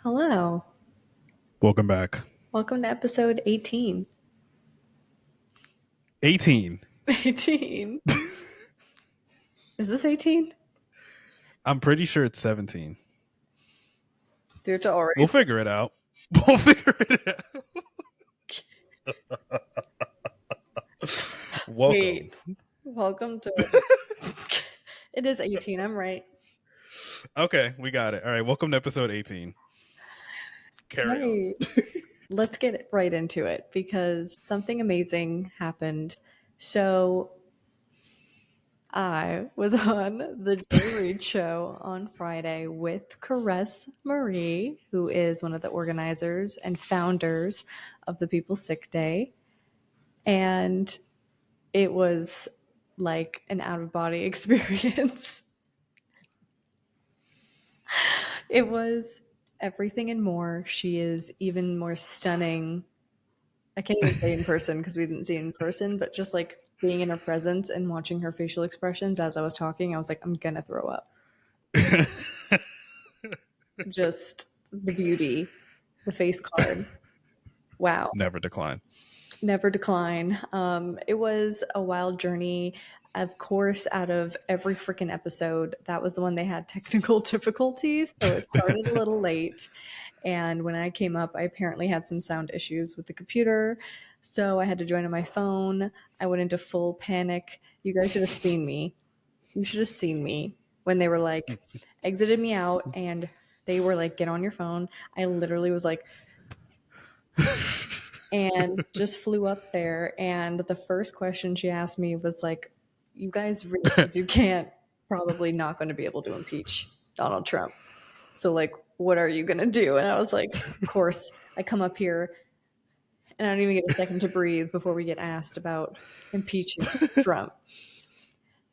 Hello. Welcome back. Welcome to episode 18. 18. 18. Is this 18? I'm pretty sure it's 17. Do you have to already? We'll figure it out. We'll figure it out. Welcome. Wait. Welcome to. It is 18. I'm right. Okay, we got it. All right, welcome to episode 18. Carry on. Let's get right into it because something amazing happened. So I was on the Joy Reid Show on Friday with Caress Marie, who is one of the organizers and founders of the People's Sick Day. And it was like an out-of-body experience. It was everything and more. She is even more stunning. I can't even say in person because we didn't see in person, but just like being in her presence and watching her facial expressions as I was talking, I was like, I'm gonna throw up. Just the beauty, the face card. Wow. Never decline. Never decline. It was a wild journey. Of course, out of every freaking episode, that was the one they had technical difficulties, so it started a little late. And when I came up, I apparently had some sound issues with the computer, so I had to join on my phone. I went into full panic. You guys should have seen me. You should have seen me when they were like, exited me out, and they were like, get on your phone. I literally was like, and just flew up there. And the first question she asked me was like, you guys realize you can't probably not going to be able to impeach Donald Trump. So like, what are you going to do? And I was like, of course, I come up here and I don't even get a second to breathe before we get asked about impeaching Trump.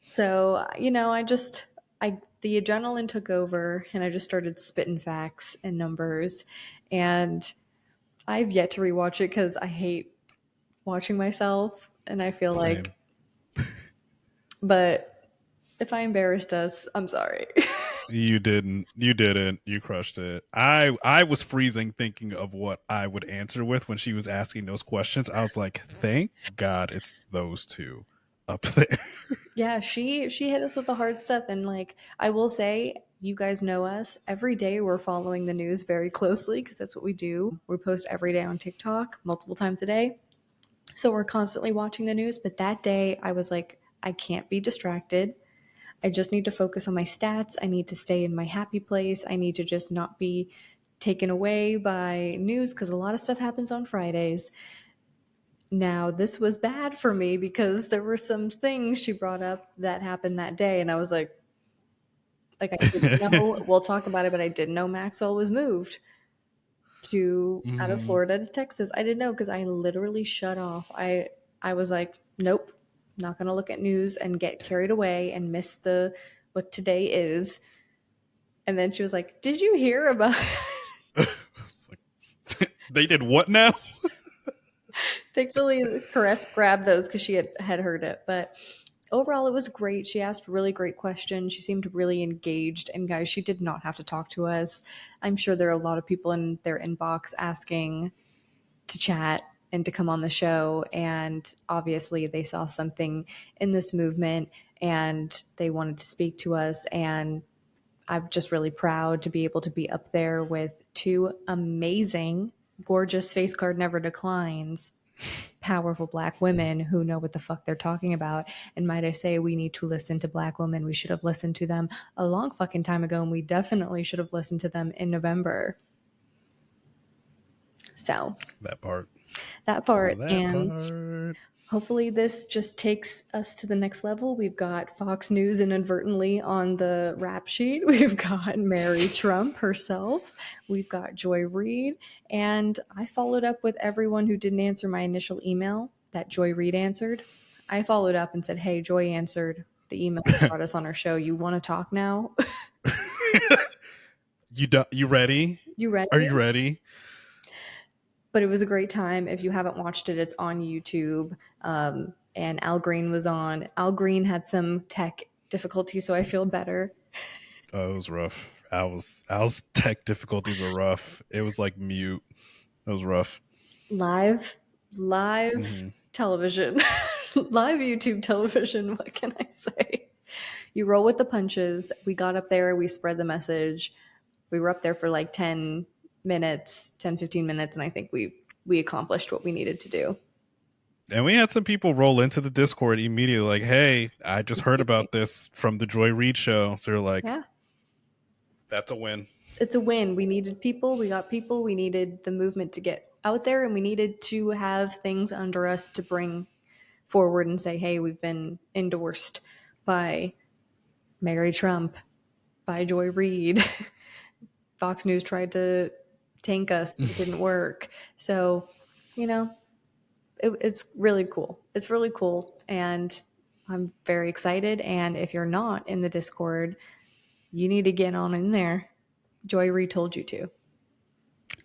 So, the adrenaline took over and I just started spitting facts and numbers. And I've yet to rewatch it because I hate watching myself, and I feel Same. like, but if I embarrassed us, I'm sorry. You didn't. You didn't. You crushed it. I was freezing thinking of what I would answer with when she was asking those questions. I was like, thank God it's those two up there. Yeah, she hit us with the hard stuff, and like I will say, you guys know us. Every day we're following the news very closely because that's what we do. We post every day on TikTok multiple times a day. So we're constantly watching the news, but that day I was like, I can't be distracted. I just need to focus on my stats. I need to stay in my happy place. I need to just not be taken away by news because a lot of stuff happens on Fridays. Now, this was bad for me because there were some things she brought up that happened that day, and I was like I didn't know, we'll talk about it, but I didn't know Maxwell was moved to out of Florida to Texas. I didn't know because I literally shut off. I was like, nope, not going to look at news and get carried away and miss what today is. And then she was like, did you hear about They did what now? Thankfully, Caress grabbed those because she had heard it. But overall, it was great. She asked really great questions. She seemed really engaged. And guys, she did not have to talk to us. I'm sure there are a lot of people in their inbox asking to chat and to come on the show. And obviously, they saw something in this movement and they wanted to speak to us. And I'm just really proud to be able to be up there with two amazing, gorgeous face card never declines, powerful Black women who know what the fuck they're talking about. And might I say, we need to listen to Black women. We should have listened to them a long fucking time ago, and we definitely should have listened to them in November. So That part. Hopefully this just takes us to the next level. We've got Fox News inadvertently on the rap sheet. We've got Mary Trump herself. We've got Joy Reid. And I followed up with everyone who didn't answer my initial email that Joy Reid answered. I followed up and said, hey, Joy answered the email that brought us on our show. You want to talk now? You ready? You ready? Are you ready? But it was a great time. If you haven't watched it, it's on YouTube. And Al Green was on. Al Green had some tech difficulty, so I feel better. Oh, it was rough. I was tech difficulties were rough. It was like mute. It was rough. Live, live Hmm. television, live YouTube television. What can I say? You roll with the punches. We got up there, we spread the message. We were up there for like 10 minutes, 10, 15 minutes, and I think we accomplished what we needed to do. And we had some people roll into the Discord immediately, like, "Hey, I just heard Immediately. about this from the Joy Reid Show." So they're like, Yeah. "That's a win." It's a win. We needed people, we got people, we needed the movement to get out there, and we needed to have things under us to bring forward and say, hey, we've been endorsed by Mary Trump, by Joy Reid. Fox News tried to tank us, it didn't work. So, you know, it's really cool. It's really cool. And I'm very excited. And if you're not in the Discord, you need to get on in there. Joy Reid told you to.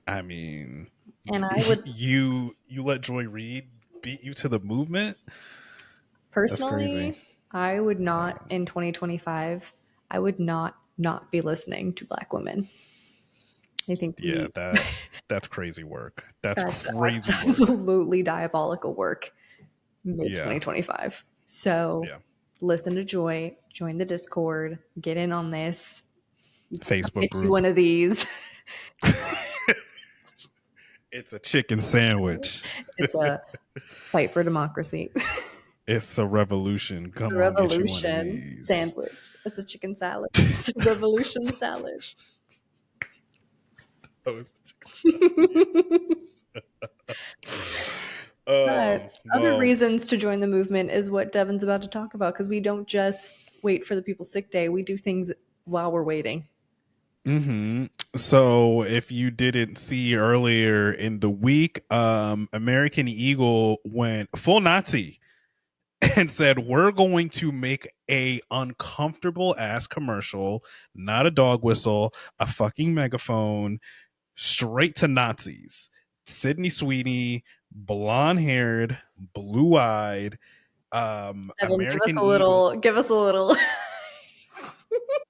I mean, And I would you let Joy Reid beat you to the movement? That's crazy. personally, I would not in 2025, I would not be listening to Black women. I think Yeah, that's crazy work. That's that's crazy work. absolutely diabolical work mid Yeah. 2025. So Yeah. listen to Joy, join the Discord, get in on this, Facebook get you group. one of these. It's a chicken sandwich. It's a fight for democracy. It's a revolution. It's a Come on, get you one of revolution these. sandwich. It's a chicken salad. It's a revolution salad. Oh, it's the chicken sandwich. But other Well, reasons to join the movement is what Devin's about to talk about because we don't just wait for the people's sick day. We do things while we're waiting. so if you didn't see earlier in the week, American Eagle went full Nazi and said, "We're going to make a uncomfortable ass commercial, not a dog whistle, a fucking megaphone, straight to Nazis." Sydney Sweeney, blonde haired, blue eyed, Devin, American Eagle. give us a little,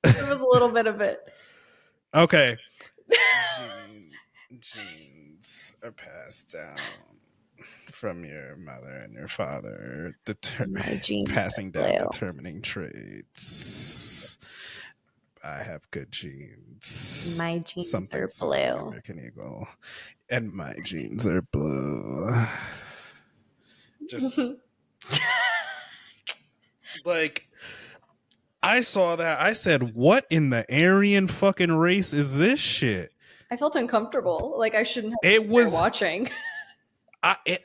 give us a little bit of it. Okay. Genes are passed down from your mother and your father, My jeans passing are down blue. determining traits. I have good genes. My jeans Something, are something, blue. American Eagle. And my jeans are blue. Just like, I saw that. I said, what in the Aryan fucking race is this shit? I felt uncomfortable. Like I shouldn't have It been there was watching.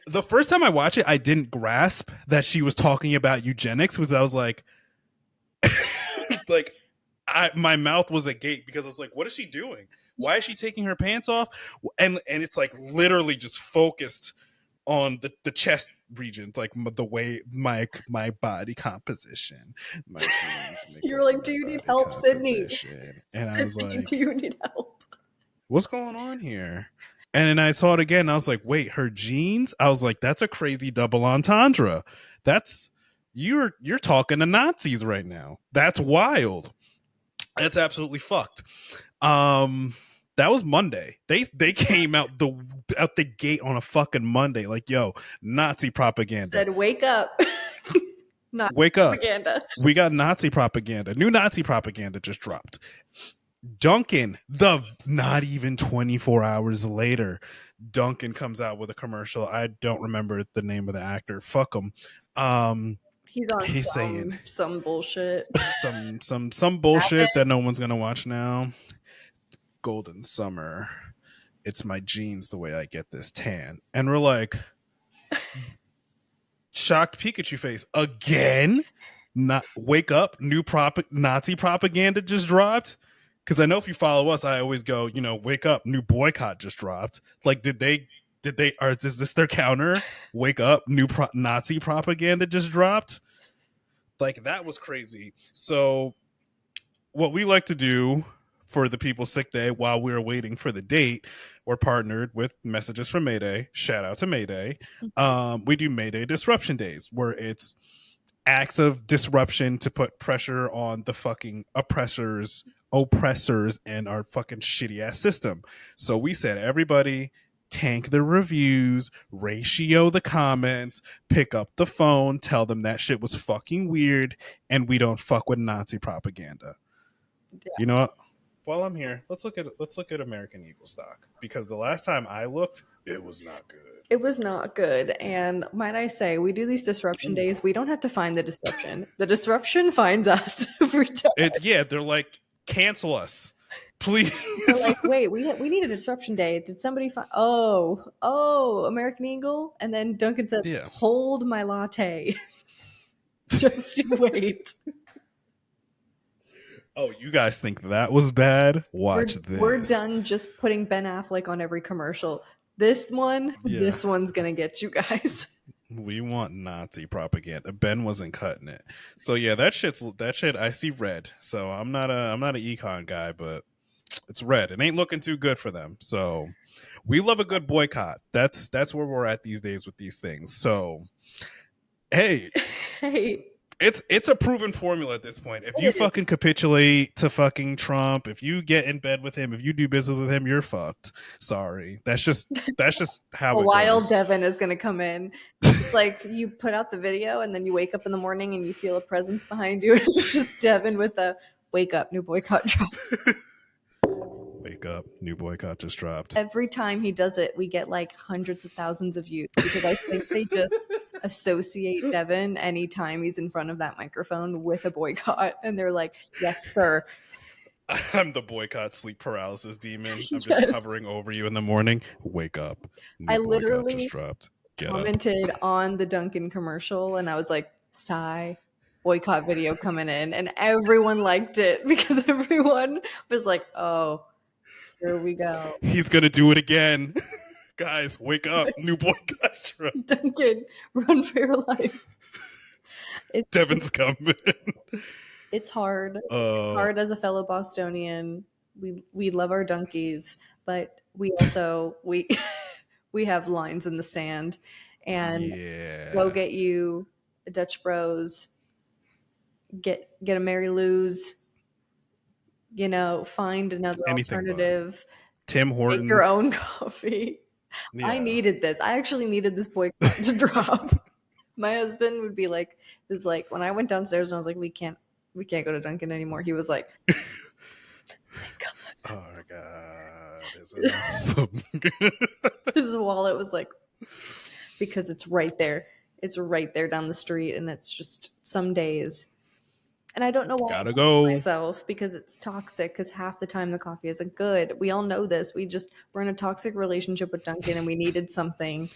the first time I watched it, I didn't grasp that she was talking about eugenics. Was I was like, like, my mouth was agape because I was like, what is she doing? Why is she taking her pants off? And it's like literally just focused on the chest regions, like the way my body composition, my genes make You up were like, my "Do you need body help, Sydney? composition. And I was Sydney, do like, you need help?" what's going on here? And then I saw it again. And I was like, wait, her genes? I was like, that's a crazy double entendre. That's you're talking to Nazis right now. That's wild. That's absolutely fucked. That was Monday. They came out the gate on a fucking Monday. Like, yo, Nazi propaganda. Said, "Wake up." Not Wake up. propaganda. We got Nazi propaganda. New Nazi propaganda just dropped. Dunkin', the not even 24 hours later, Dunkin' comes out with a commercial. I don't remember the name of the actor. Fuck him. He's on He's saying some bullshit. some bullshit that no one's gonna watch now. Golden summer. It's my genes the way I get this tan. And we're like, shocked Pikachu face again. Not wake up. New Nazi propaganda just dropped. Because I know if you follow us, I always go, wake up. New boycott just dropped. Like, did they? Or is this their counter? Wake up. New Nazi propaganda just dropped. Like, that was crazy. So, what we like to do for the people's sick day while we're waiting for the date, we're partnered with Messages from Mayday. Shout out to Mayday. We do Mayday disruption days where it's acts of disruption to put pressure on the fucking oppressors in our fucking shitty ass system. So we said, everybody tank the reviews, ratio the comments, pick up the phone, tell them that shit was fucking weird, and we don't fuck with Nazi propaganda. Yeah. You know what? While I'm here, let's look at American Eagle stock, because the last time I looked, it was not good. It was not good. And might I say, we do these disruption days. We don't have to find the disruption. The disruption finds us every time. They're like, cancel us, please. They're like, wait, we need a disruption day. Did somebody find? Oh, American Eagle. And then Duncan said, Yeah. hold my latte. Just wait. Oh, you guys think that was bad? Watch this. We're done just putting Ben Affleck on every commercial. This one's gonna get you guys. We want Nazi propaganda. Ben wasn't cutting it. So yeah, that shit. I see red. So I'm not an econ guy, but it's red. It ain't looking too good for them. So we love a good boycott. That's where we're at these days with these things. So hey. It's a proven formula at this point. If you fucking capitulate to fucking Trump, if you get in bed with him, if you do business with him, you're fucked. Sorry. That's just how it While goes. Devin is gonna come in. It's like you put out the video and then you wake up in the morning and you feel a presence behind you. It's just Devin with a wake up, new boycott drop. Wake up, new boycott just dropped. Every time he does it, we get like hundreds of thousands of views because I think they just associate Devin anytime he's in front of that microphone with a boycott, and they're like, "Yes, sir." I'm the boycott sleep paralysis demon. I'm just hovering over you in the morning. Wake up. I literally just dropped. Commented on the Dunkin' commercial, and I was like, "Sigh." Boycott video coming in, and everyone liked it because everyone was like, "Oh, here we go. He's gonna do it again." Guys, wake up. New boycott drop. Duncan, run for your life. Devin's coming. It's hard. It's hard as a fellow Bostonian. We love our Dunkies, but we also we have lines in the sand. And go get you a Dutch Bros, get a Mary Lou's, find another alternative. Tim Hortons. Make your own coffee. Yeah. I needed this. I actually needed this boycott to drop. My husband would be like, it was like when I went downstairs and I was like, we can't go to Dunkin' anymore. He was like, oh my God. Isn't awesome? His wallet was like, because it's right there. It's right there down the street. And it's just some days. And I don't know why gotta go myself, because it's toxic, because half the time the coffee isn't good. We all know this. We're in a toxic relationship with Dunkin', and we needed something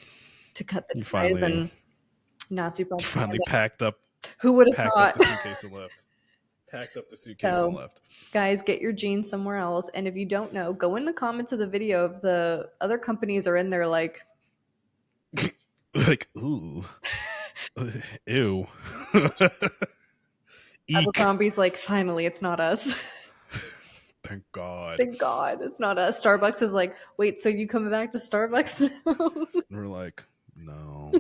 to cut the ties, and Nazi propaganda. Finally packed up. Who would have thought? Up the suitcase and left. Packed up the suitcase and left. Guys, get your jeans somewhere else. And if you don't know, go in the comments of the video if the other companies are in there like ooh. Ew. Abercrombie's like, finally, it's not us. Thank God. Thank God it's not us. Starbucks is like, wait, so you coming back to Starbucks now? We're like, no.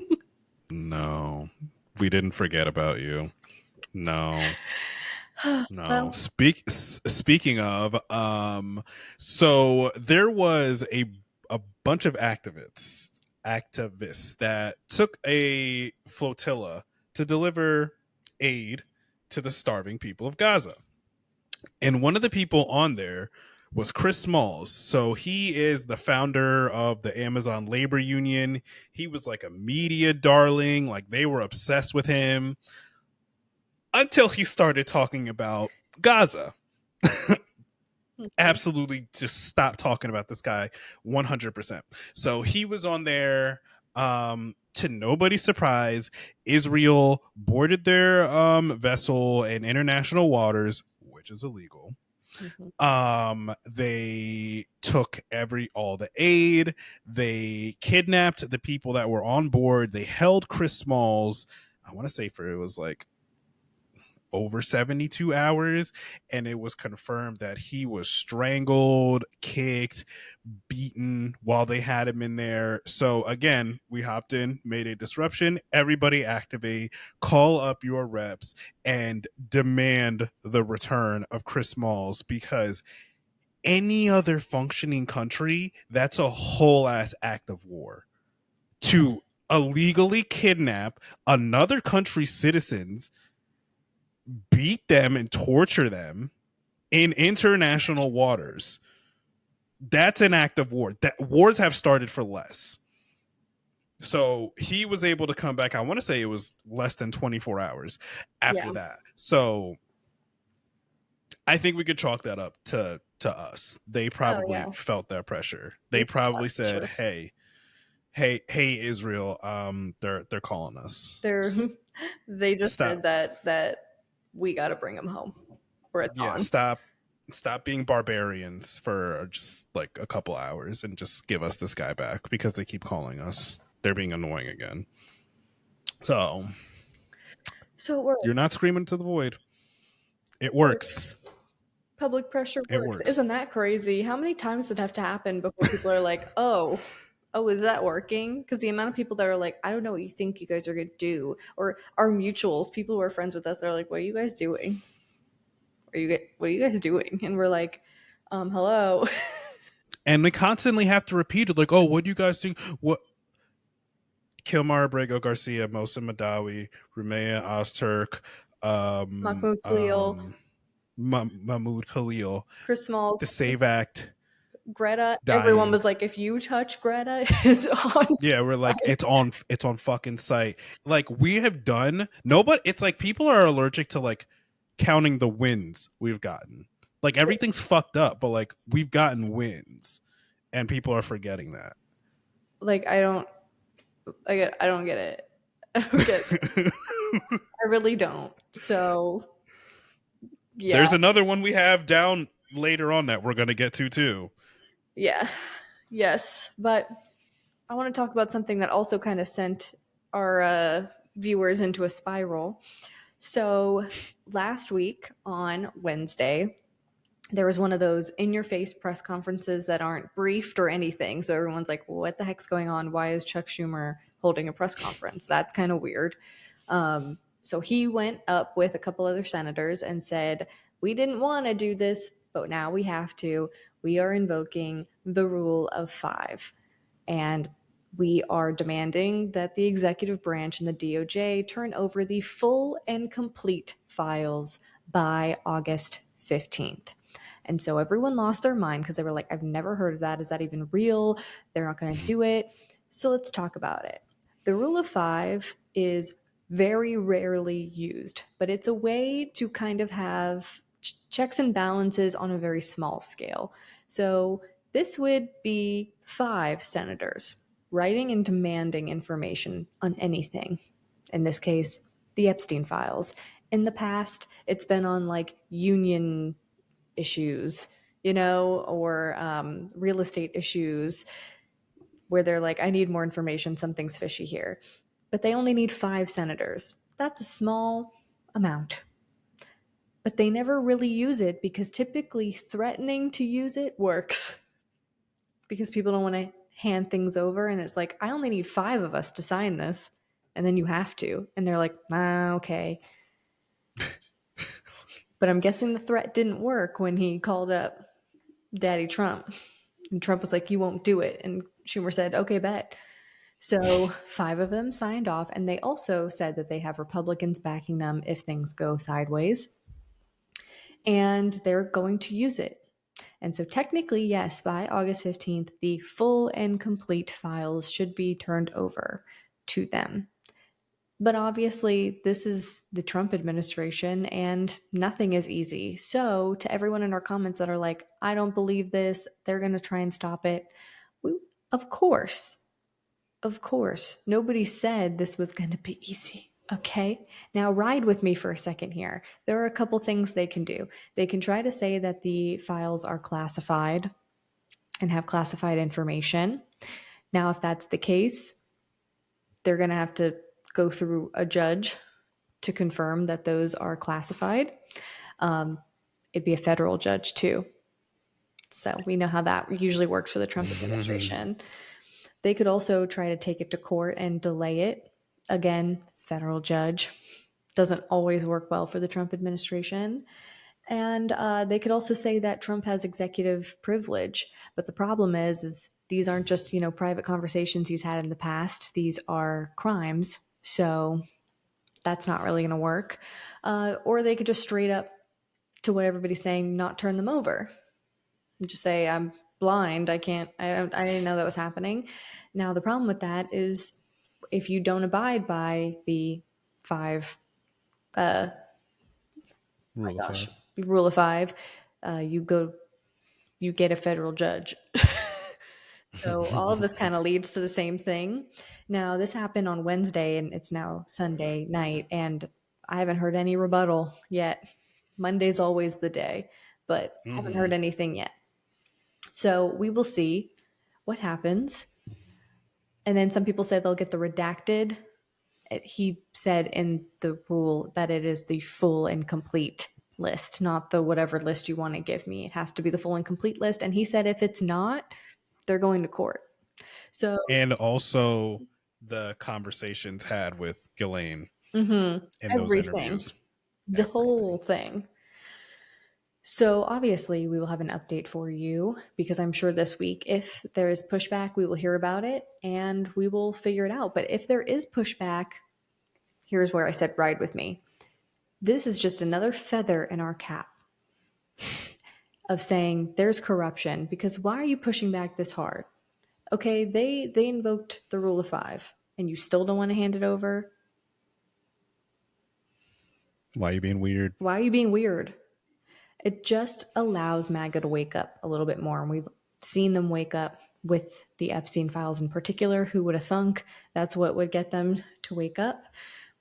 No. We didn't forget about you. No. No. Speaking of, so there was a bunch of activists that took a flotilla to deliver aid to the starving people of Gaza. And one of the people on there was Chris Smalls. So he is the founder of the Amazon Labor Union. He was like a media darling. Like they were obsessed with him until he started talking about Gaza. Absolutely just stop talking about this guy 100%. So he was on there. To nobody's surprise, Israel boarded their vessel in international waters, which is illegal. Mm-hmm. They took all the aid. They kidnapped the people that were on board. They held Chris Smalls. I want to say it was like over 72 hours, and it was confirmed that he was strangled, kicked, beaten while they had him in there. So again, we hopped in, made a disruption. Everybody activate, call up your reps, and demand the return of Chris Smalls, because any other functioning country, that's a whole ass act of war to illegally kidnap another country's citizens, beat them and torture them in international waters. That's an act of war. That wars have started for less. So he was able to come back. I want to say it was less than 24 hours after Yeah. that. So I think we could chalk that up to us. They Oh probably yeah. felt that pressure. We They felt that probably for said, sure. hey Israel, they're calling us. They're they just said Stop. that we got to bring him home or it's Yeah, on. stop being barbarians for just like a couple hours and just give us this guy back, because they keep calling us. They're being annoying again. So So it works. you're not screaming to the void. It It works. works. Public pressure It works. works. Isn't that crazy? How many times did it have to happen before people are like, oh, is that working? Because the amount of people that are like, I don't know what you think you guys are going to do. Or our mutuals, people who are friends with us, are like, what are you guys doing? What are you guys doing? And we're like, hello. And they constantly have to repeat it, like, oh, what do you guys think? What Kilmar Abrego Garcia, Mohsen Madawi, Rumea Ozturk, um, Mahmoud Khalil, um, Mahmoud Khalil, Chris Smalls, the Save Act Greta. Everyone dying. was like, if you touch Greta, it's on. Yeah, we're like, it's on fucking site. Like, we have done nobody. It's like people are allergic to like counting the wins we've gotten. Like, everything's fucked up, but like, we've gotten wins, and people are forgetting that. Like, I don't get it. I don't get I really don't. So, yeah. There's another one we have down later on that we're gonna get to too. Yeah. Yes. But I want to talk about something that also kind of sent our viewers into a spiral. So, last week on Wednesday, there was one of those in your face press conferences that aren't briefed or anything. So everyone's like, what the heck's going on? Why is Chuck Schumer holding a press conference? That's kind of weird. So he went up with a couple other senators and said, we didn't want to do this, but now we have to. We are invoking the rule of five. And we are demanding that the executive branch and the DOJ turn over the full and complete files by August 15th. And so everyone lost their mind because they were like, I've never heard of that. Is that even real? They're not going to do it. So let's talk about it. The rule of five is very rarely used, but it's a way to kind of have checks and balances on a very small scale. So this would be five senators writing and demanding information on anything. In this case, the Epstein files. In the past, it's been on like union issues, or real estate issues where they're like, I need more information, something's fishy here. But they only need five senators. That's a small amount. But they never really use it because typically threatening to use it works because people don't want to hand things over. And it's like, I only need five of us to sign this. And then you have to. And they're like, okay. But I'm guessing the threat didn't work when he called up Daddy Trump. And Trump was like, you won't do it. And Schumer said, okay, bet. So five of them signed off. And they also said that they have Republicans backing them if things go sideways. And they're going to use it. And so technically, yes, by August 15th, the full and complete files should be turned over to them. But obviously, this is the Trump administration and nothing is easy. So, to everyone in our comments that are like, I don't believe this, they're going to try and stop it. Of course, nobody said this was going to be easy. Okay, now ride with me for a second here. There are a couple things they can do. They can try to say that the files are classified and have classified information. Now, if that's the case, they're going to have to go through a judge to confirm that those are classified. It'd be a federal judge too. So we know how that usually works for the Trump administration. They could also try to take it to court and delay it. Again, federal judge. Doesn't always work well for the Trump administration. And they could also say that Trump has executive privilege. But the problem is these aren't just, private conversations he's had in the past. These are crimes. So that's not really going to work. Or they could just straight up, to what everybody's saying, not turn them over. Just say, I'm blind. I can't, I didn't know that was happening. Now, the problem with that is if you don't abide by the rule of five, you get a federal judge. So all of this kind of leads to the same thing. Now, this happened on Wednesday and it's now Sunday night, and I haven't heard any rebuttal yet. Monday's always the day, but I haven't heard anything yet. So we will see what happens. And then some people say they'll get the redacted. He said in the rule that it is the full and complete list, not the whatever list you want to give me. It has to be the full and complete list. And he said if it's not, they're going to court. So, and also the conversations had with Ghislaine in those interviews. The whole thing. So obviously we will have an update for you, because I'm sure this week, if there is pushback, we will hear about it and we will figure it out. But if there is pushback, here's where I said ride with me. This is just another feather in our cap of saying there's corruption, because why are you pushing back this hard? Okay, they invoked the rule of five and you still don't want to hand it over? Why are you being weird? Why are you being weird? It just allows MAGA to wake up a little bit more. And we've seen them wake up with the Epstein files in particular. Who would have thunk that's what would get them to wake up?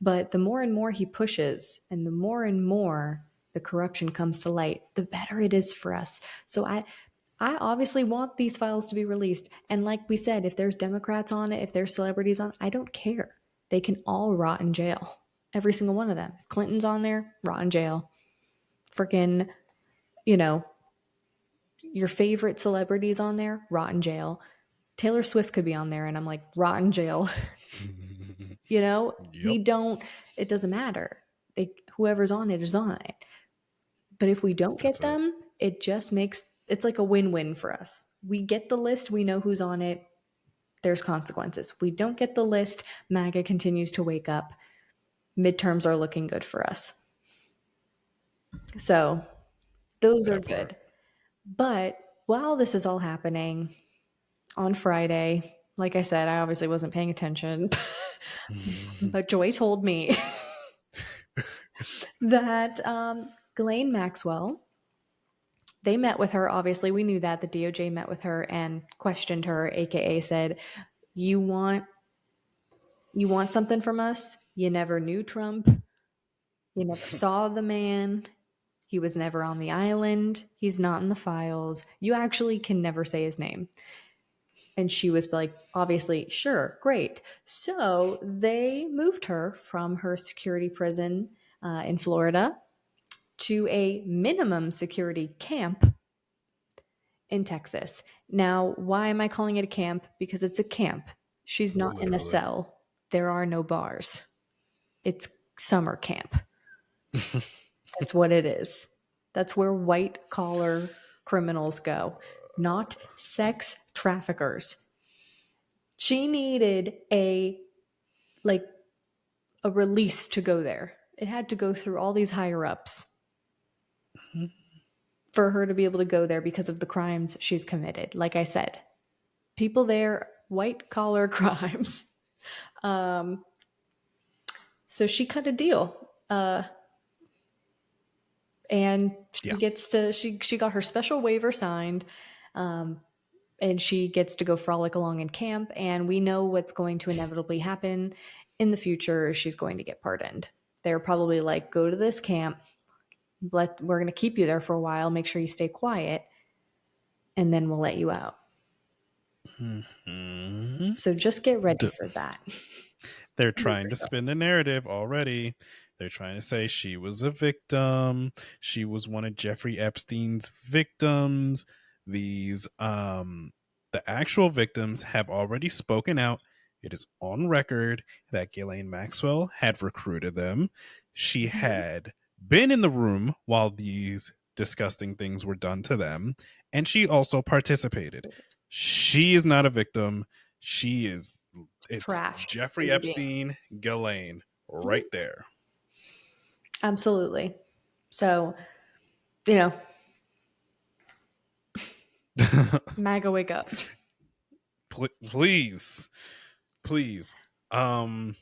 But the more and more he pushes and the more the corruption comes to light, the better it is for us. So I obviously want these files to be released. And like we said, if there's Democrats on it, if there's celebrities on it, I don't care. They can all rot in jail. Every single one of them. If Clinton's on there, rot in jail. Freaking, your favorite celebrities on there, rot in jail. Taylor Swift could be on there and I'm like, rot in jail. Yep. We don't, it doesn't matter. Whoever's on it is on it. But if we don't get them, it just makes, it's like a win-win for us. We get the list, we know who's on it, there's consequences. We don't get the list, MAGA continues to wake up. Midterms are looking good for us. So those are good. But while this is all happening on Friday, like I said, I obviously wasn't paying attention, but Joy told me that Ghislaine Maxwell, they met with her. Obviously, we knew that the DOJ met with her and questioned her, aka said, you want something from us? You never knew Trump. You never saw the man. He was never on the island. He's not in the files. You actually can never say his name. And she was like, obviously, sure, great. So they moved her from her security prison in Florida to a minimum security camp in Texas. Now, why am I calling it a camp? Because it's a camp. She's not in a cell. There are no bars. It's summer camp. That's what it is. That's where white collar criminals go, not sex traffickers. She needed a release to go there. It had to go through all these higher ups for her to be able to go there because of the crimes she's committed. Like I said, people there, white collar crimes. So she cut a deal. And she gets to, she got her special waiver signed, and she gets to go frolic along in camp. And we know what's going to inevitably happen in the future. She's going to get pardoned. They're probably like, go to this camp. We're going to keep you there for a while. Make sure you stay quiet. And then we'll let you out. So just get ready for that. They're trying to spin the narrative already. They're trying to say she was a victim. She was one of Jeffrey Epstein's victims. These the actual victims have already spoken out. It is on record that Ghislaine Maxwell had recruited them. She Mhm. had been in the room while these disgusting things were done to them, and she also participated. She is not a victim. She is, it's Trashed Jeffrey human being. Epstein, Ghislaine, Mhm. right there. Absolutely. So, you know, MAGA, wake up. Please, please. Um,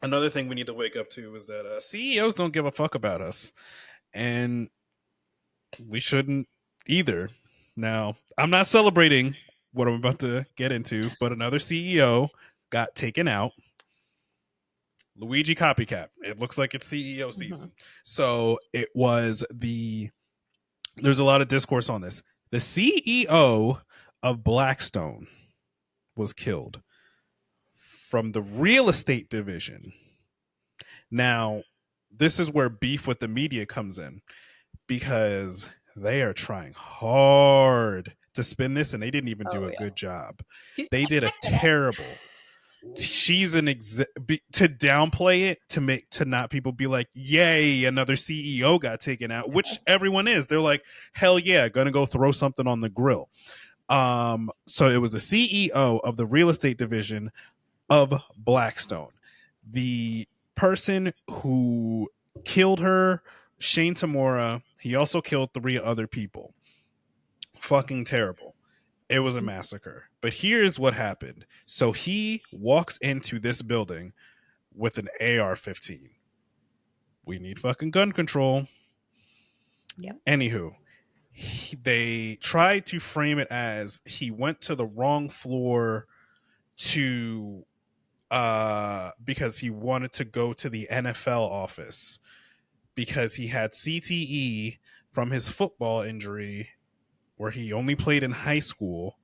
Another thing we need to wake up to is that CEOs don't give a fuck about us, and we shouldn't either. Now, I'm not celebrating what I'm about to get into, but another CEO got taken out. Luigi copycat. It looks like it's CEO Mhm. season. So it was the, there's a lot of discourse on this. The CEO of Blackstone was killed from the real estate division. Now, this is where beef with the media comes in because they are trying hard to spin this and they didn't even do Oh a yeah. good job. She's They did a connected. terrible, she's an to downplay it, to make, to not people be like, yay, another CEO got taken out, which everyone is. They're like, hell yeah, gonna go throw something on the grill. So it was the CEO of the real estate division of Blackstone. The person who killed her, Shane Tamura, he also killed 3 other people. Fucking terrible. It was a massacre. But here's what happened. So he walks into this building with an AR-15. We need fucking gun control. Yep. Anywho, they tried to frame it as he went to the wrong floor to because he wanted to go to the NFL office because he had CTE from his football injury where he only played in high school,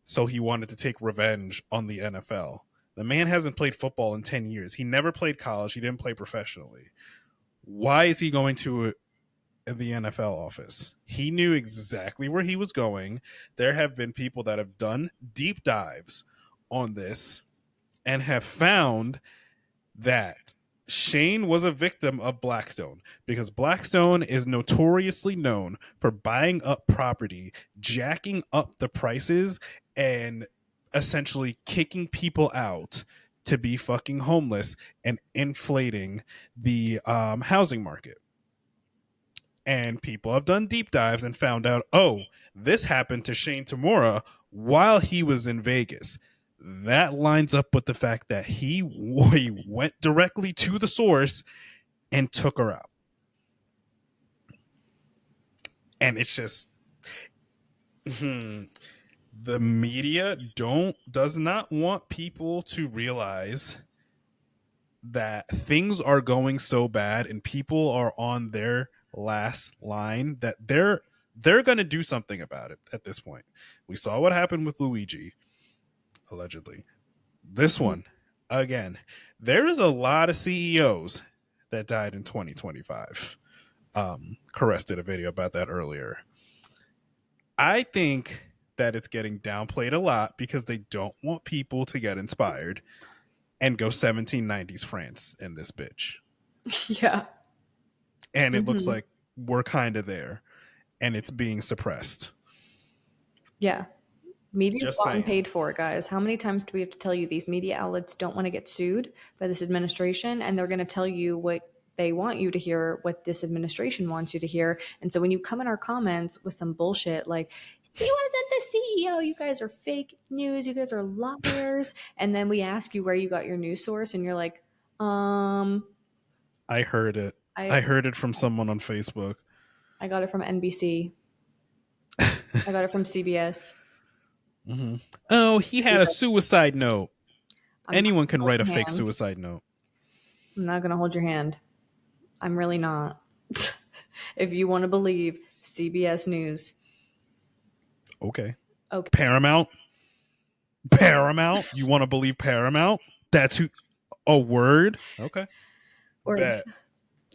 so he wanted to take revenge on the NFL. The man hasn't played football in 10 years. He never played college. He didn't play professionally. Why is he going to the NFL office? He knew exactly where he was going. There have been people that have done deep dives on this and have found that Shane was a victim of Blackstone because Blackstone is notoriously known for buying up property, jacking up the prices, and essentially kicking people out to be fucking homeless and inflating the housing market. And people have done deep dives and found out, oh, this happened to Shane Tamura while he was in Vegas. That lines up with the fact that he went directly to the source and took her out. And it's just, the media does not want people to realize that things are going so bad and people are on their last line that they're going to do something about it at this point. We saw what happened with Luigi, allegedly. This Mhm. one, again, there is a lot of CEOs that died in 2025. Caress did a video about that earlier. I think that it's getting downplayed a lot because they don't want people to get inspired and go 1790s France in this bitch. Yeah. And it looks Hmm. like we're kind of there and it's being suppressed. Yeah. Media's Just bought and saying. paid for, guys. How many times do we have to tell you these media outlets don't want to get sued by this administration and they're going to tell you what they want you to hear, what this administration wants you to hear. And so when you come in our comments with some bullshit like, he wasn't the CEO, you guys are fake news, you guys are liars. And then we ask you where you got your news source and you're like, um, I heard it. I I heard it from someone on Facebook. I got it from NBC. I got it from CBS. Mm-hmm. Oh, he had a suicide note. I'm not Anyone gonna can hold write a your fake hand. suicide note. I'm not gonna hold your hand. I'm really not. If you want to believe CBS News, Okay. okay. Paramount? Paramount? You want to believe Paramount? That's who, a word? Okay. Or Bet.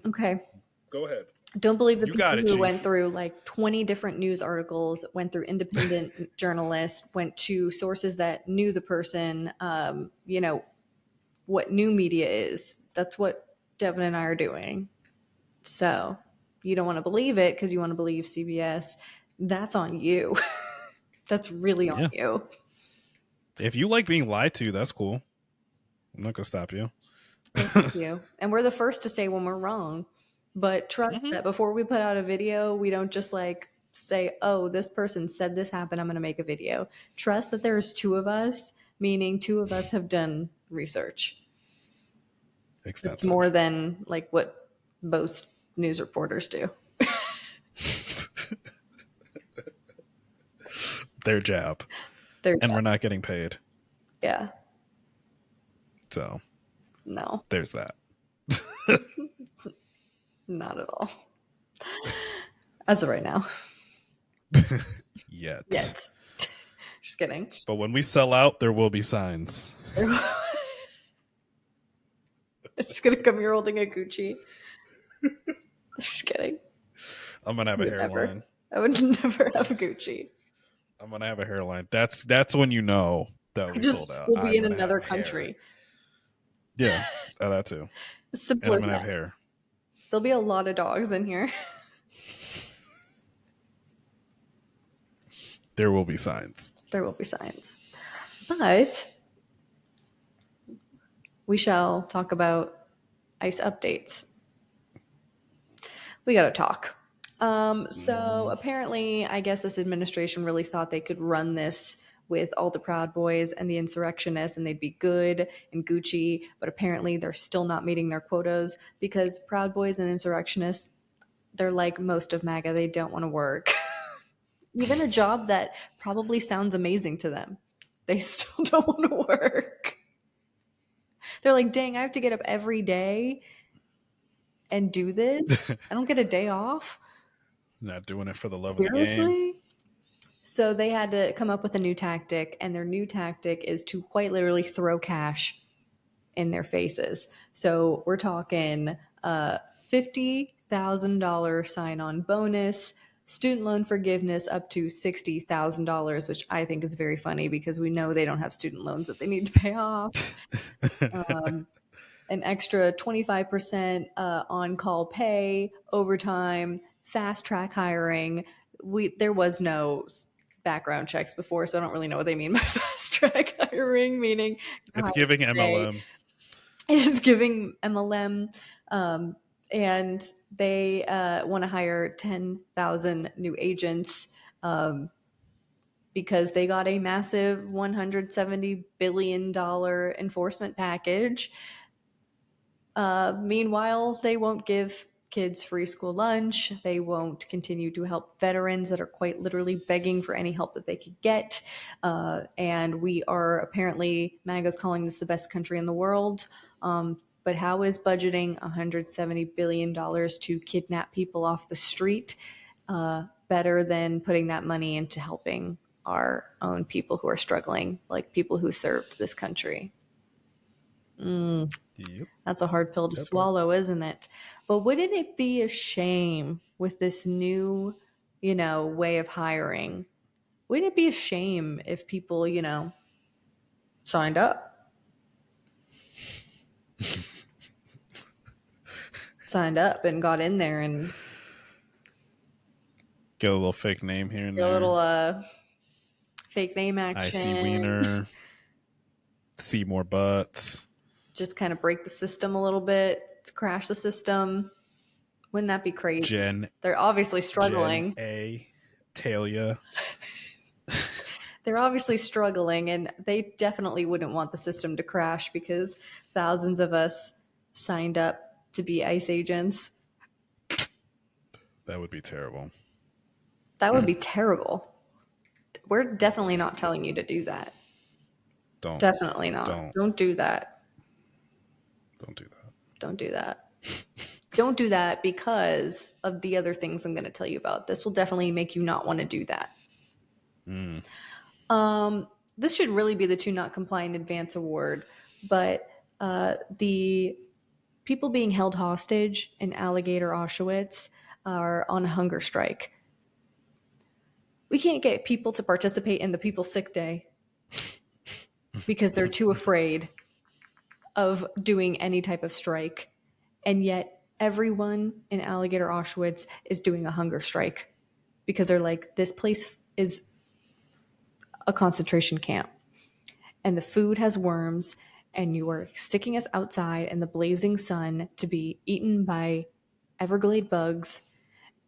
Okay. Go ahead. Don't believe the You got people it, who went Chief. through like 20 different news articles, went through independent journalists, went to sources that knew the person, what new media is. That's what Devin and I are doing. So you don't want to believe it because you want to believe CBS. That's on you. That's really on Yeah. you. If you like being lied to, that's cool. I'm not gonna stop you. Thank you. And we're the first to say when we're wrong. But trust Hmm. that before we put out a video, we don't just like say, oh, this person said this happened. I'm going to make a video. Trust that there's two of us, meaning two of us have done research. It's more Extensive. than like what most news reporters do. Their job. They're, And we're not getting paid. yeah, So no, there's that. not at all. As of right now. Yet. Yet. Just kidding. But when we sell out, there will be signs. It's going to come here holding a Gucci. Just kidding. I'm gonna have a hairline. I would never have a Gucci. I'm gonna have a hairline. That's when you know that we Just sold out. will be I'm in gonna have another hair. country. Yeah, that too. Simple And I'm as gonna that. have hair. There'll be a lot of dogs in here. There will be signs. There will be signs. But we shall talk about ICE updates. We got to talk. So apparently, I guess this administration really thought they could run this with all the Proud Boys and the insurrectionists and they'd be good and Gucci, but apparently they're still not meeting their quotas because Proud Boys and insurrectionists, they're like most of MAGA, they don't want to work. Even a job that probably sounds amazing to them, they still don't want to work. They're like, dang, I have to get up every day and do this. I don't get a day off. Not doing it for the love of the game. Seriously? So they had to come up with a new tactic, and their new tactic is to quite literally throw cash in their faces. So we're talking $50,000 sign-on bonus, student loan forgiveness up to $60,000, which I think is very funny because we know they don't have student loans that they need to pay off. An extra 25% on-call pay, overtime, fast track hiring. There was no background checks before, so I don't really know what they mean by fast track hiring, meaning It's giving today. MLM. It is giving MLM, and they want to hire 10,000 new agents because they got a massive $170 billion enforcement package. Meanwhile, they won't give kids free school lunch. They won't continue to help veterans that are quite literally begging for any help that they could get. And we are apparently, MAGA's calling this the best country in the world. But how is budgeting $170 billion to kidnap people off the street better than putting that money into helping our own people who are struggling, like people who served this country? Yep. That's a hard pill to That part. swallow, isn't it? But wouldn't it be a shame with this new, way of hiring? Wouldn't it be a shame if people, signed up? Signed up and got in there and Get a little fake name here and did a there. little fake name I see action. wiener. See more butts. Just kind of break the system a little bit, to crash the system. Wouldn't that be crazy? They're obviously struggling. Gen A. Talia. They're obviously struggling, and they definitely wouldn't want the system to crash because thousands of us signed up to be ICE agents. That would be terrible. That would be terrible. We're definitely not telling you to do that. Don't. Definitely not. Don't do that. Don't do that. Don't do that. Don't do that because of the other things I'm going to tell you about. This will definitely make you not want to do that. This should really be the To Not Comply in Advance award, but the people being held hostage in Alligator Auschwitz are on a hunger strike. We can't get people to participate in the People's Sick Day because they're too afraid of doing any type of strike. And yet everyone in Alligator Auschwitz is doing a hunger strike because they're like, this place is a concentration camp and the food has worms and you are sticking us outside in the blazing sun to be eaten by Everglade bugs,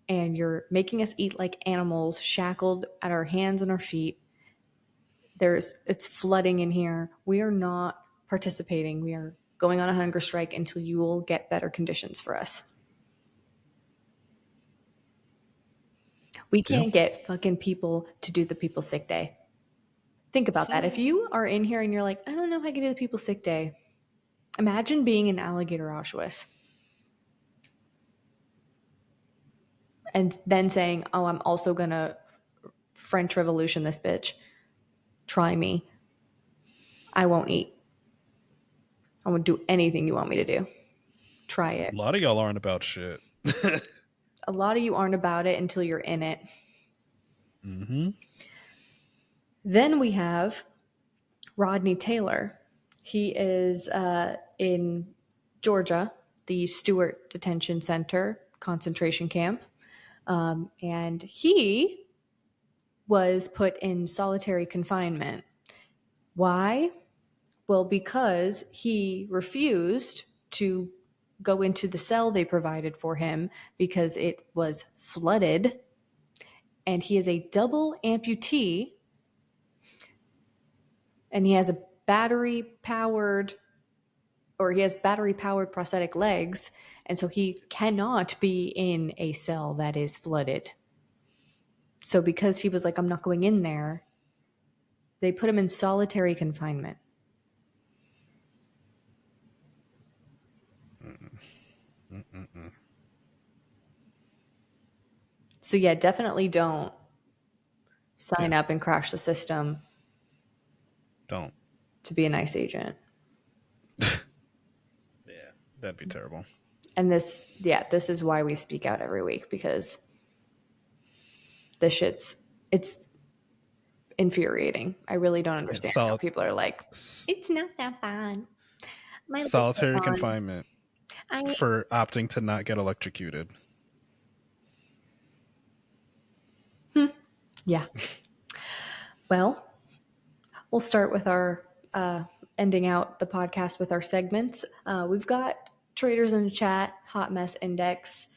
and you're making us eat like animals shackled at our hands and our feet. It's flooding in here. We are not participating. We are going on a hunger strike until you will get better conditions for us. We can't get fucking people to do the People's Sick Day. Think about that. If you are in here and you're like, I don't know if I can do the People's Sick Day, imagine being in Alligator Auschwitz and then saying, oh, I'm also going to French Revolution this bitch. Try me. I won't eat. I won't do anything you want me to do. Try it. A lot of y'all aren't about shit. A lot of you aren't about it until you're in it. Mm-hmm. Then we have Rodney Taylor. He is in Georgia, the Stewart Detention Center concentration camp. And he was put in solitary confinement. Why? Well, because he refused to go into the cell they provided for him because it was flooded. And he is a double amputee. And he has a battery powered prosthetic legs. And so he cannot be in a cell that is flooded. So because he was like, I'm not going in there, they put him in solitary confinement. So yeah, definitely don't sign up and crash the system. Don't. To be a nice agent. Yeah, that'd be terrible. And this is why we speak out every week, because it's infuriating. I really don't understand how people are like, it's not that bad. Solitary confinement for opting to not get electrocuted. Yeah. Well, we'll start with our ending out the podcast with our segments. We've got Traders in the Chat, Hot Mess Index.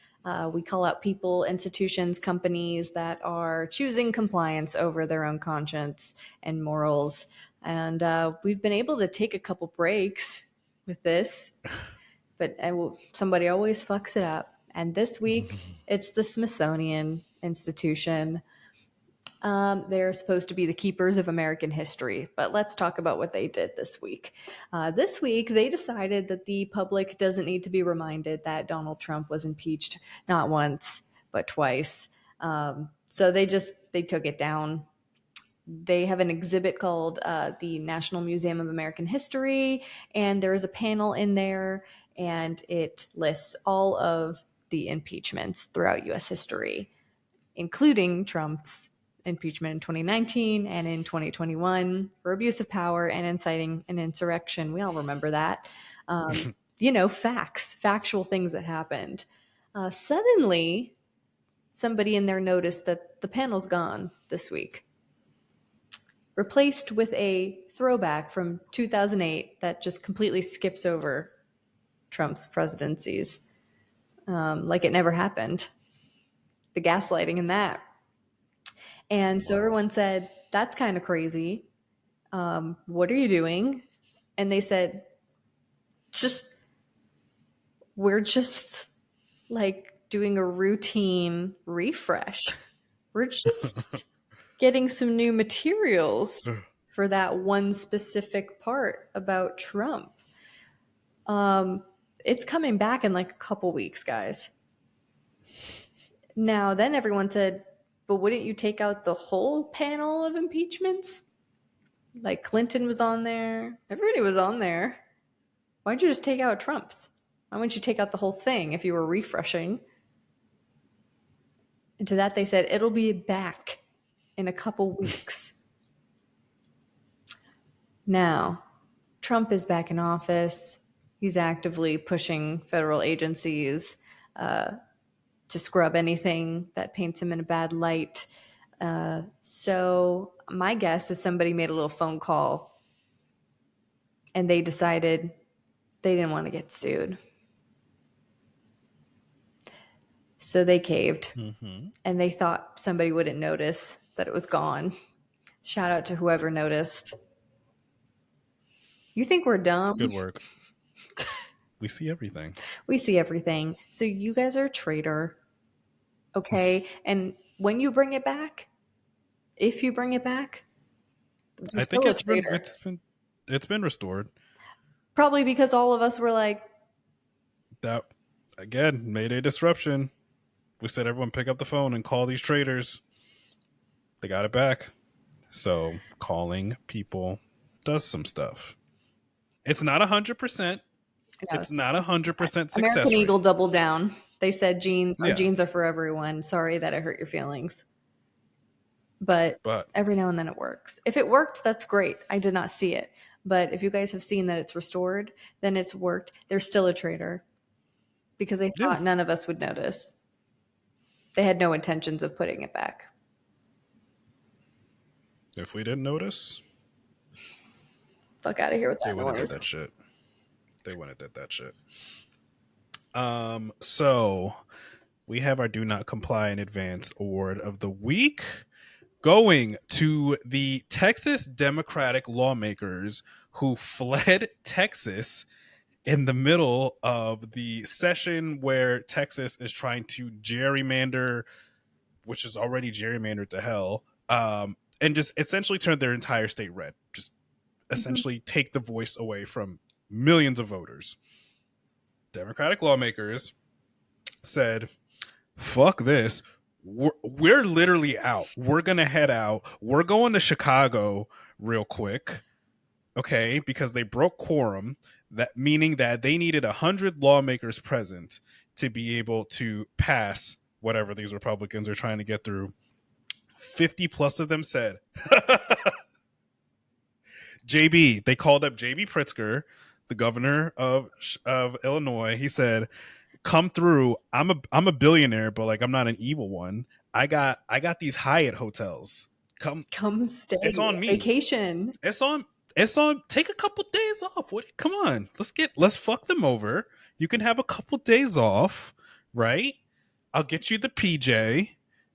We call out people, institutions, companies that are choosing compliance over their own conscience and morals. And we've been able to take a couple breaks with this, but somebody always fucks it up. And this week, it's the Smithsonian Institution. They're supposed to be the keepers of American history, but let's talk about what they did this week. This week, they decided that the public doesn't need to be reminded that Donald Trump was impeached not once, but twice. So they took it down. They have an exhibit called the National Museum of American History, and there is a panel in there, and it lists all of the impeachments throughout U.S. history, including Trump's impeachment in 2019 and in 2021 for abuse of power and inciting an insurrection. We all remember that. Factual things that happened. Suddenly, somebody in there noticed that the panel's gone this week, replaced with a throwback from 2008 that just completely skips over Trump's presidencies, like it never happened. The gaslighting in that. And so everyone said, that's kind of crazy. What are you doing? And they said, we're just like doing a routine refresh. We're just getting some new materials for that one specific part about Trump. It's coming back in like a couple weeks, guys. Now, then everyone said, but wouldn't you take out the whole panel of impeachments? Like Clinton was on there. Everybody was on there. Why'd you just take out Trump's? Why wouldn't you take out the whole thing if you were refreshing? And to that they said, it'll be back in a couple weeks. Now, Trump is back in office. He's actively pushing federal agencies to scrub anything that paints him in a bad light. So my guess is somebody made a little phone call and they decided they didn't want to get sued. So they caved and they thought somebody wouldn't notice that it was gone. Shout out to whoever noticed. You think we're dumb? Good work. We see everything. We see everything. So you guys are a traitor. Okay. And when you bring it back, if you bring it back, you're I think still a it's been traitor. it's been restored. Probably because all of us were like, That again made a disruption. We said everyone pick up the phone and call these traitors. They got it back. So calling people does some stuff. It's not 100%. no, It's not 100% success American rate. Eagle doubled down. They said jeans, our Yeah. jeans are for everyone. Sorry that it hurt your feelings. But But every now and then it works. If it worked, that's great. I did not see it. But if you guys have seen that it's restored, then it's worked. They're still a traitor because they thought none of us would notice. They had no intentions of putting it back. if we didn't notice, Fuck out of here with they that wouldn't have did noise. that shit. They wouldn't have did that shit. So we have our Do Not Comply in Advance Award of the Week going to the Texas Democratic lawmakers who fled Texas in the middle of the session where Texas is trying to gerrymander, which is already gerrymandered to hell, and just essentially turn their entire state red. Just essentially take the voice away from millions of voters. Democratic lawmakers said, fuck this. We're literally out. We're going to head out. We're going to Chicago real quick. Okay, because they broke quorum, that meaning that they needed 100 lawmakers present to be able to pass whatever these Republicans are trying to get through. 50 plus of them said, JB, they called up JB Pritzker, the governor of Illinois. He said, come through. I'm a billionaire, but like I'm not an evil one. I got these Hyatt hotels. Come stay. It's on me. Vacation. It's on. Take a couple days off. Come on. Let's fuck them over. You can have a couple days off, right? I'll get you the PJ.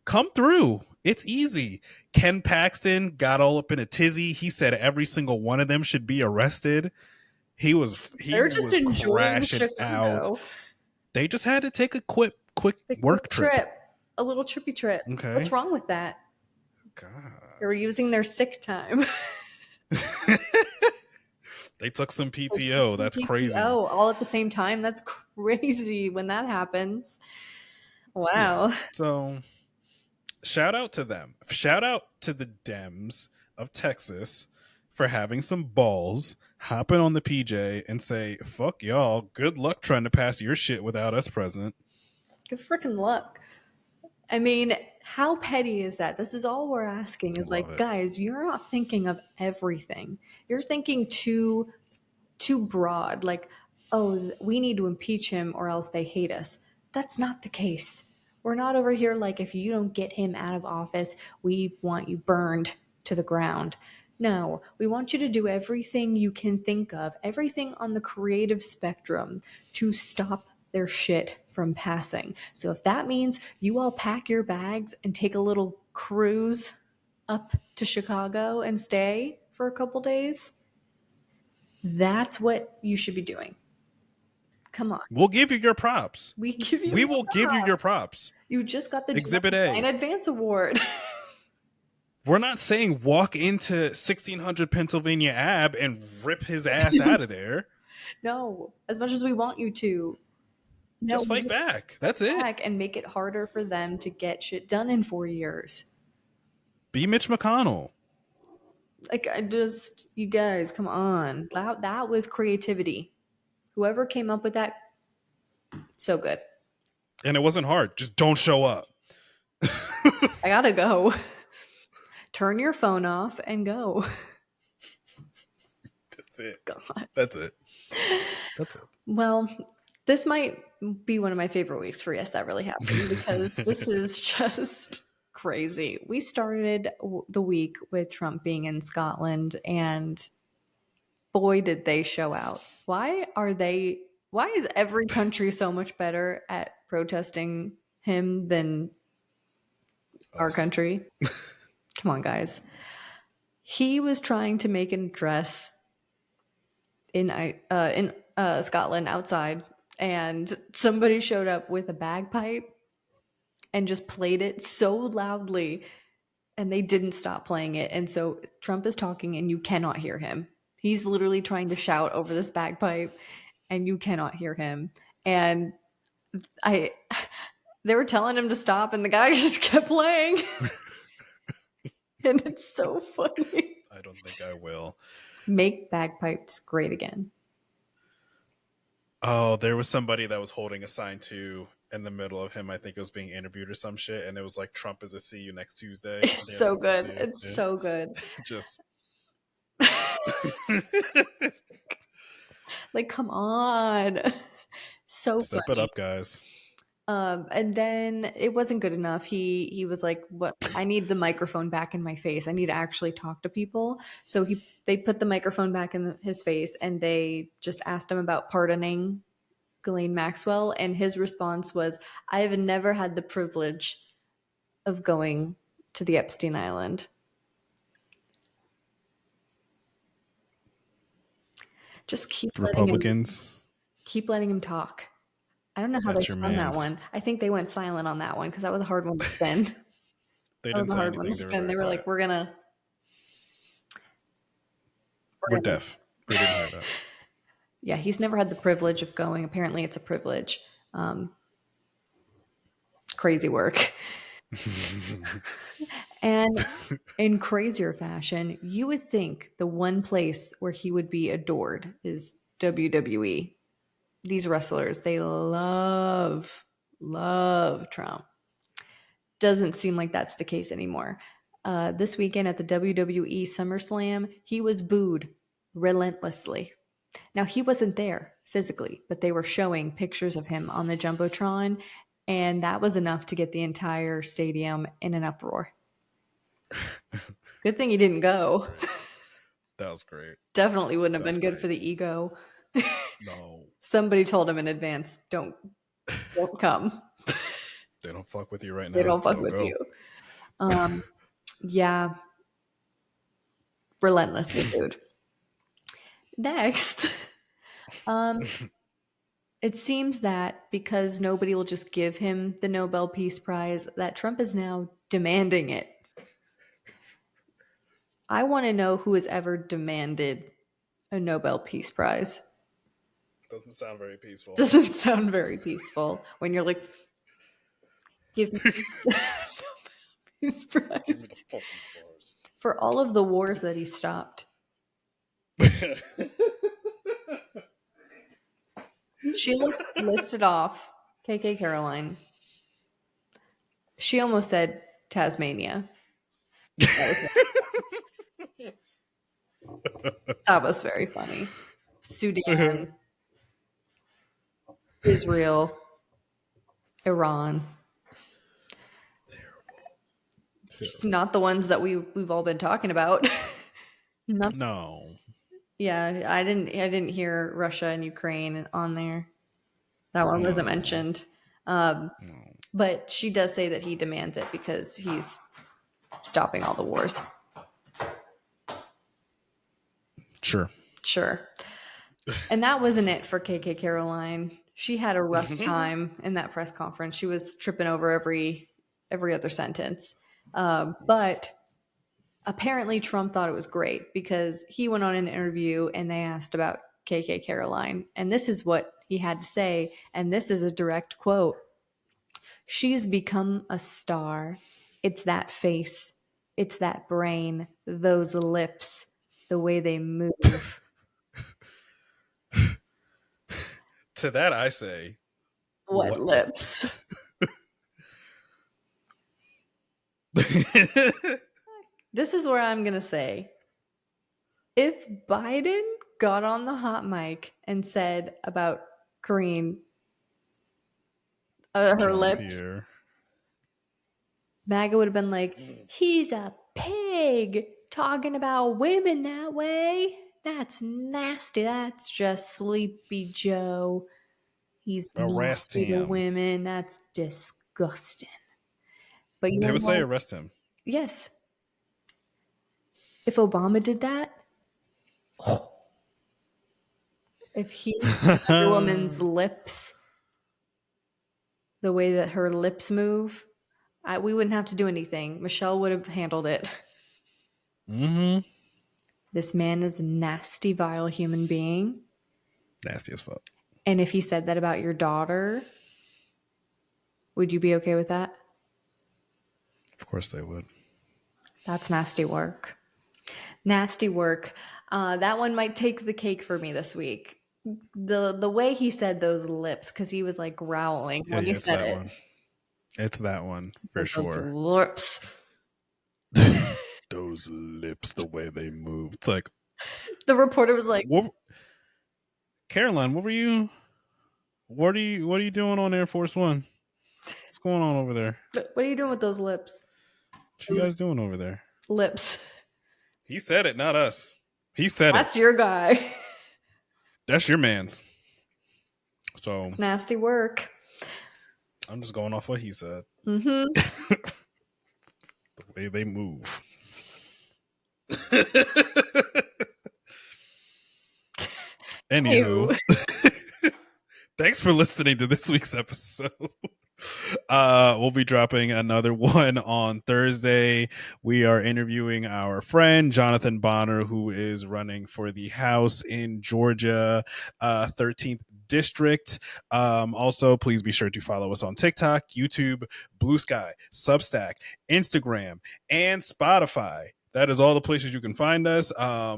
Come through. It's easy. Ken Paxton got all up in a tizzy. He said every single one of them should be arrested. They're just enjoying crashing Chicago. out. They just had to take a quick work trip. A little trippy trip. Okay. What's wrong with that? God. They were using their sick time. They took some PTO. That's crazy. Oh, all at the same time? That's crazy when that happens. Wow. Yeah. So shout out to them. Shout out to the Dems of Texas for having some balls, hopping on the PJ and say, fuck y'all. Good luck trying to pass your shit without us present. Good freaking luck. I mean, how petty is that? This is all we're asking is like, guys, you're not thinking of everything. You're thinking too broad. Like, oh, we need to impeach him or else they hate us. That's not the case. We're not over here like, if you don't get him out of office, we want you burned to the ground. No, we want you to do everything you can think of, everything on the creative spectrum to stop their shit from passing. So if that means you all pack your bags and take a little cruise up to Chicago and stay for a couple days, that's what you should be doing. Come on. We'll give you your props. We will give you your props. You just got the Exhibit A Advance Award. We're not saying walk into 1600 Pennsylvania Ave and rip his ass out of there. No, as much as we want you to. No, just fight back. That's it. And make it harder for them to get shit done in 4 years. Be Mitch McConnell. Like, you guys, come on. That was creativity. Whoever came up with that So good. And it wasn't hard. Just don't show up. I gotta go. Turn your phone off and go. That's it. God. That's it. That's it. Well, this might be one of my favorite weeks for Yes, That Really Happened, because this is just crazy. We started the week with Trump being in Scotland, and boy, did they show out. Why is every country so much better at protesting him than our Us. country? Come on, guys. He was trying to make an address in Scotland outside, and somebody showed up with a bagpipe and just played it so loudly, and they didn't stop playing it. And so Trump is talking, and you cannot hear him. He's literally trying to shout over this bagpipe, and you cannot hear him. And I, they were telling him to stop, and the guy just kept playing, and it's so funny. I don't think I will. Make bagpipes great again. Oh, there was somebody that was holding a sign too in the middle of him. I think it was being interviewed or some shit, and it was like, "Trump is a see you next Tuesday." It's so good. It's so good. Just like, come on. So step funny. it up, guys. And then it wasn't good enough. He was like, "What? I need the microphone back in my face. I need to actually talk to people." So they put the microphone back in his face, and they just asked him about pardoning Ghislaine Maxwell, and his response was, "I have never had the privilege of going to the Epstein Island." Just keep Republicans. keep letting him talk. I don't know how That's they your spun that mans. one. I think they went silent on that one because that was a hard one to spin. They That didn't was a say hard one to anything. spin. They were like, We're deaf. We didn't hear that. Yeah, he's never had the privilege of going. Apparently, it's a privilege. Crazy work. And in crazier fashion, you would think the one place where he would be adored is WWE. These wrestlers, they love Trump. Doesn't seem like that's the case anymore. This weekend at the WWE SummerSlam, he was booed relentlessly. Now, he wasn't there physically, but they were showing pictures of him on the Jumbotron, and that was enough to get the entire stadium in an uproar. Good thing he didn't go. That was great. Definitely wouldn't have been good for the ego. No. Somebody told him in advance, don't come. They don't fuck with you right now. They don't fuck with you. Yeah. Relentlessly, dude. Next. It seems that because nobody will just give him the Nobel Peace Prize, that Trump is now demanding it. I want to know who has ever demanded a Nobel Peace Prize. Doesn't sound very peaceful. Doesn't sound very peaceful when you're like, give me the Nobel Peace Prize. Give me the fucking prize. For all of the wars that he stopped. She listed off KK Caroline. She almost said Tasmania. That was very funny. Sudan, Israel, Iran. Terrible. Not the ones that we've all been talking about. No. Yeah, I didn't hear Russia and Ukraine on there. That one wasn't mentioned. No. But she does say that he demands it because he's stopping all the wars. Sure. And that wasn't it for KK Caroline. She had a rough time in that press conference. She was tripping over every other sentence. But apparently Trump thought it was great because he went on an interview and they asked about KK Caroline. And this is what he had to say. And this is a direct quote. "She's become a star. It's that face. It's that brain. Those lips. The way they move." To that I say, What lips? This is where I'm going to say, if Biden got on the hot mic and said about Karine, her lips, Pierre. MAGA would have been like, he's a pig talking about women that way. That's nasty. That's just Sleepy Joe. He's Arrest nasty to him. women. That's disgusting. But you They know would say what? arrest him. Yes. If Obama did that, if he a woman's lips, the way that her lips move, we wouldn't have to do anything. Michelle would have handled it. Mm-hmm. This man is a nasty, vile human being. Nasty as fuck. And if he said that about your daughter, would you be okay with that? Of course they would. That's nasty work. Nasty work. That one might take the cake for me this week. The way he said those lips, because he was like growling when he it's said that it. one. It's that one for Those sure. lips. Those lips, the way they move. It's like the reporter was like, Caroline, what are you doing on Air Force One? What's going on over there? What are you doing with those lips? What you guys doing over there? Lips. He said it, not us. He said That's it. your guy. That's your man's. So it's nasty work. I'm just going off what he said. Mm-hmm. The way they move. Anywho, thanks for listening to this week's episode. We'll be dropping another one on Thursday. We are interviewing our friend Jonathan Bonner, who is running for the House in Georgia, 13th District. Also, please be sure to follow us on TikTok, YouTube, Blue Sky, Substack, Instagram, and Spotify. That is all the places you can find us.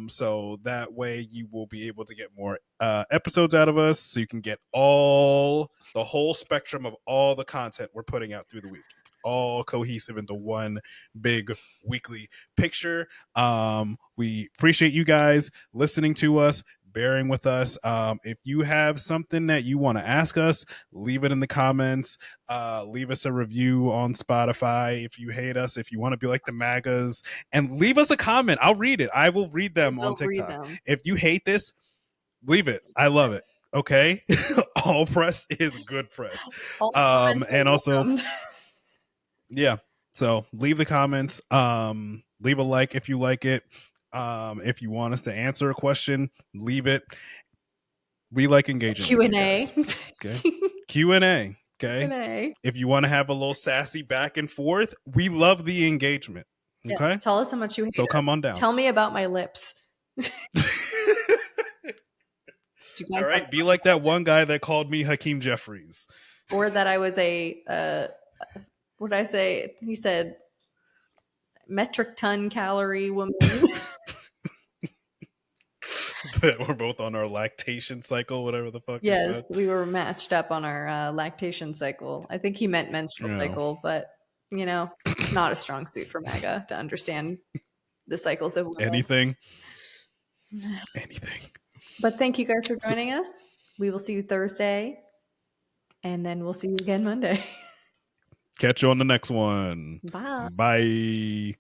So that way you will be able to get more episodes out of us, so you can get the whole spectrum of all the content we're putting out through the week. It's all cohesive into one big weekly picture. We appreciate you guys listening to us, bearing with us. If you have something that you want to ask us, leave it in the comments. Leave us a review on Spotify if you hate us, if you want to be like the MAGAs, and leave us a comment. I'll read it. I will read them on TikTok. If you hate this, leave it. I love it. Okay. All press is good press. And also, yeah. So leave the comments. Leave a like if you like it. If you want us to answer a question, leave it. We like engaging. Q&A. Okay. Q&A. Okay. Q&A. If you want to have a little sassy back and forth, we love the engagement. Okay. Yes, tell us how much you hate us. Come on down. Tell me about my lips. All right, be like that one guy that called me Hakeem Jeffries. Or that I was what did I say? He said, metric ton calorie woman. We're both on our lactation cycle, whatever the fuck. Yes, we were matched up on our lactation cycle. I think he meant menstrual cycle, but, not a strong suit for MAGA to understand the cycles of women. Anything. But thank you guys for joining us. We will see you Thursday, and then we'll see you again Monday. Catch you on the next one. Bye. Bye.